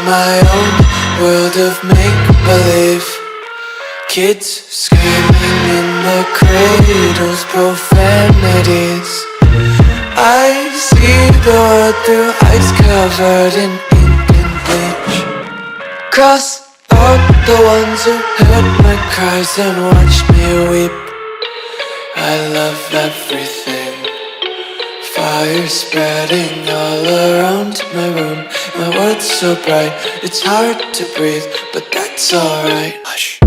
my own world of make-believe. Kids screaming in the cradles, profanities. I see the world through ice covered in ink and bleach. Cross out the ones who heard my cries and watched me weep. I love everything. Fire spreading all around my room. My world's so bright, it's hard to breathe, but that's alright. Hush.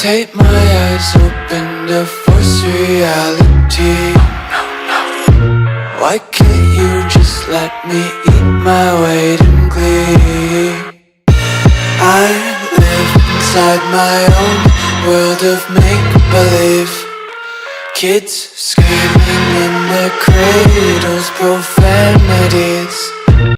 Tape my eyes open to force reality. Why can't you just let me eat my weight in glee? I live inside my own world of make-believe. Kids screaming in their cradles, profanities.